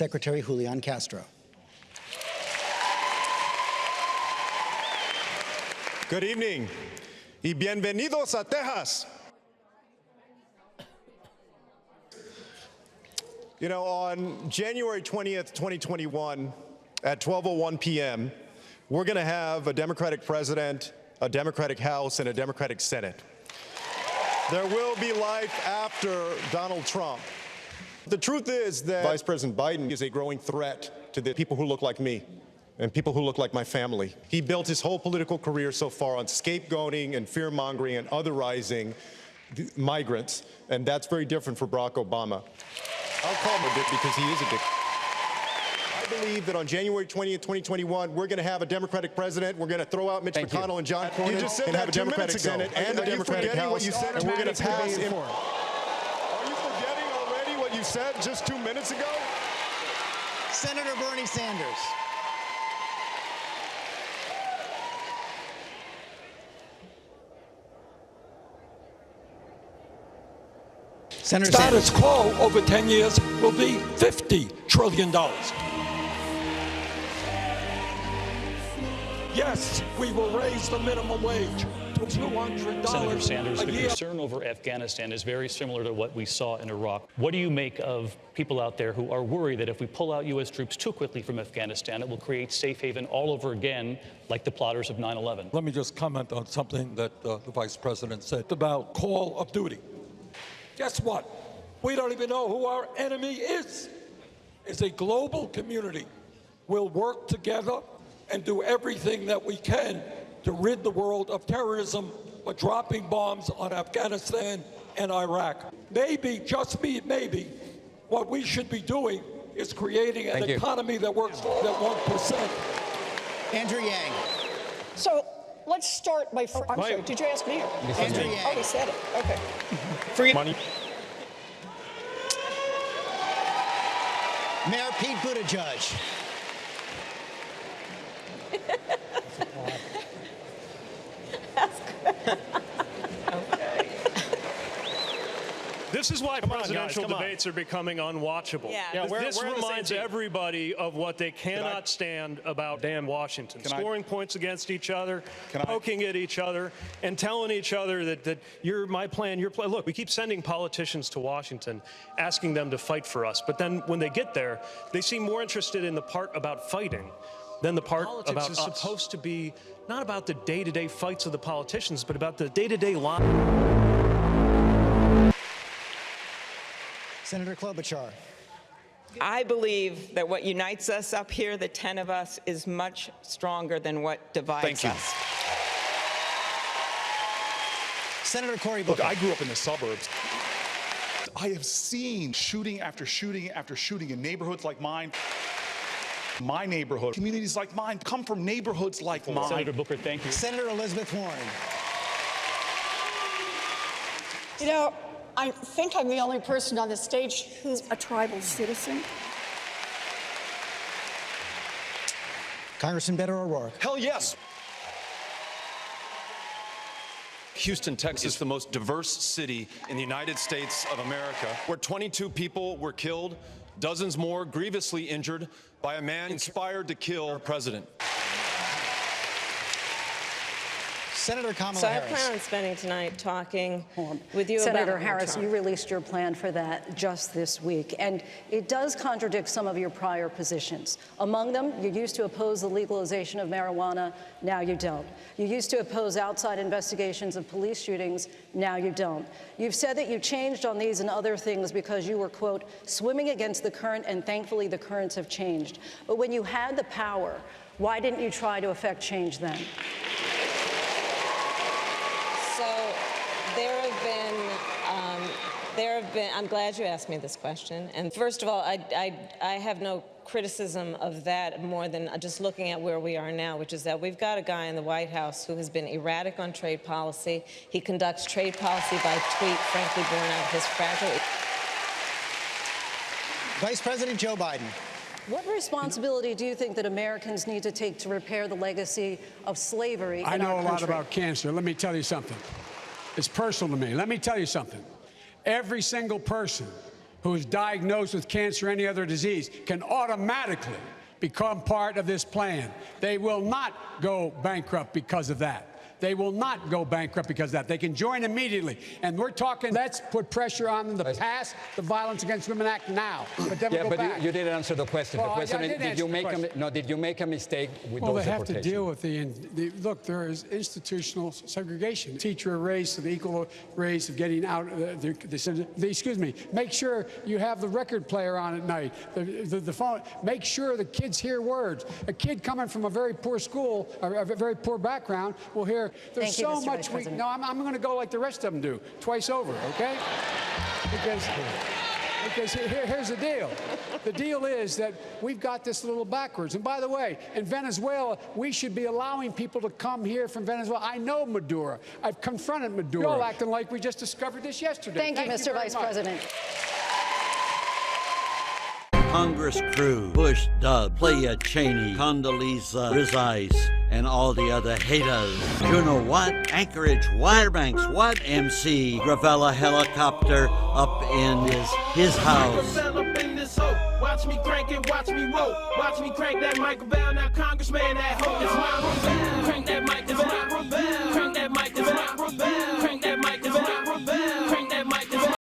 Secretary Julian Castro. Good evening y bienvenidos a Texas. You know, on January 20th, 2021, at 12:01 p.m., we're going to have a Democratic president, a Democratic House, and a Democratic Senate. There will be life after Donald Trump. The truth is that Vice President Biden is a growing threat to the people who look like me and people who look like my family. He built his whole political career so far on scapegoating and fear-mongering and otherizing migrants, and that's very different for Barack Obama. I'll call him a dick because he is a dick. I believe that on January 20th, 2021, we're going to have a Democratic president. We're going to throw out Mitch McConnell and John Cornyn and have a Democratic Senate and a Democratic House, and we're going to pass him. Are you forgetting already what you said just 2 minutes ago? Senator Bernie Sanders. Senator Status Sanders. quo over 10 years will be $50 trillion. Yes, we will raise the minimum wage to $200 Senator Sanders, a the year. concern over Afghanistan is very similar to what we saw in Iraq. What do you make of people out there who are worried that if we pull out U.S. troops too quickly from Afghanistan, it will create safe haven all over again, like the plotters of 9/11? Let me just comment on something that the Vice President said about call of duty. Guess what? We don't even know who our enemy is. As a global community, we'll work together and do everything that we can to rid the world of terrorism by dropping bombs on Afghanistan and Iraq. Maybe, just maybe, what we should be doing is creating an economy that works for that 1%. Andrew Yang. So let's start by. I'm sorry, did you ask me? Andrew Yang. Oh, he said it. Okay. Free Money. Mayor Pete Buttigieg. This is why presidential debates are becoming unwatchable. This reminds everybody of what they cannot stand about damn Washington. Scoring points against each other, poking at each other, and telling each other that you're my plan, your plan. Look, we keep sending politicians to Washington, asking them to fight for us. But then when they get there, they seem more interested in the part about fighting than the part about us. Politics is supposed to be not about the day-to-day fights of the politicians, but about the day-to-day lives. Senator Klobuchar. I believe that what unites us up here, the 10 of us, is much stronger than what divides us. Senator Cory Booker. Look, I grew up in the suburbs. I have seen shooting after shooting after shooting in neighborhoods like mine. My neighborhood, communities like mine come from neighborhoods like mine. Senator Booker, thank you. Senator Elizabeth Warren. You know, I think I'm the only person on the stage who's a tribal citizen. Congressman Beto O'Rourke. Hell yes. Houston, Texas, the most diverse city in the United States of America, where 22 people were killed, dozens more grievously injured by a man inspired to kill our president. Senator Kamala Harris. So I plan on spending tonight talking with you about Senator Harris, you released your plan for that just this week, and it does contradict some of your prior positions. Among them, you used to oppose the legalization of marijuana, now you don't. You used to oppose outside investigations of police shootings, now you don't. You've said that you changed on these and other things because you were, quote, swimming against the current, and thankfully the currents have changed. But when you had the power, why didn't you try to effect change then? So I'm glad you asked me this question. And first of all, I have no criticism of that more than just looking at where we are now, which is that we've got a guy in the White House who has been erratic on trade policy. He conducts trade policy by tweet, frankly, born out of his fragile. Vice President Joe Biden. What responsibility do you think that Americans need to take to repair the legacy of slavery in our country? I know a lot about cancer. Let me tell you something. It's personal to me. Let me tell you something. Every single person who is diagnosed with cancer or any other disease can automatically become part of this plan. They will not go bankrupt because of that. They will not go bankrupt because of that. They can join immediately. And we're talking, let's put pressure on them to pass the Violence Against Women Act now. But then we'll go back. You didn't answer the question. Well, the question I is, did answer the question. did you make a mistake with Well, those they have to deportations? deal with look, there is institutional segregation. Teacher race, the equal race of getting out, excuse me, make sure you have the record player on at night, the phone, make sure the kids hear words. A kid coming from a very poor school, or a very poor background, will hear, there's Thank you, so Mr. much Vice President. No, I'm going to go like the rest of them do, twice over, okay? Because here's the deal. The deal is that we've got this a little backwards. And by the way, in Venezuela, we should be allowing people to come here from Venezuela. I know Maduro. I've confronted Maduro. You're all acting like we just discovered this yesterday. Thank you, Mr. Vice President. Congress crew, Bush, Dub, Playa Cheney, Condoleezza Rice, and all the other haters. You know what? Anchorage, Fairbanks, what? MC, Gravella helicopter up in his house. Watch me crank it, watch me roll. Watch me crank that Michael Bell, now Congressman, that hope is my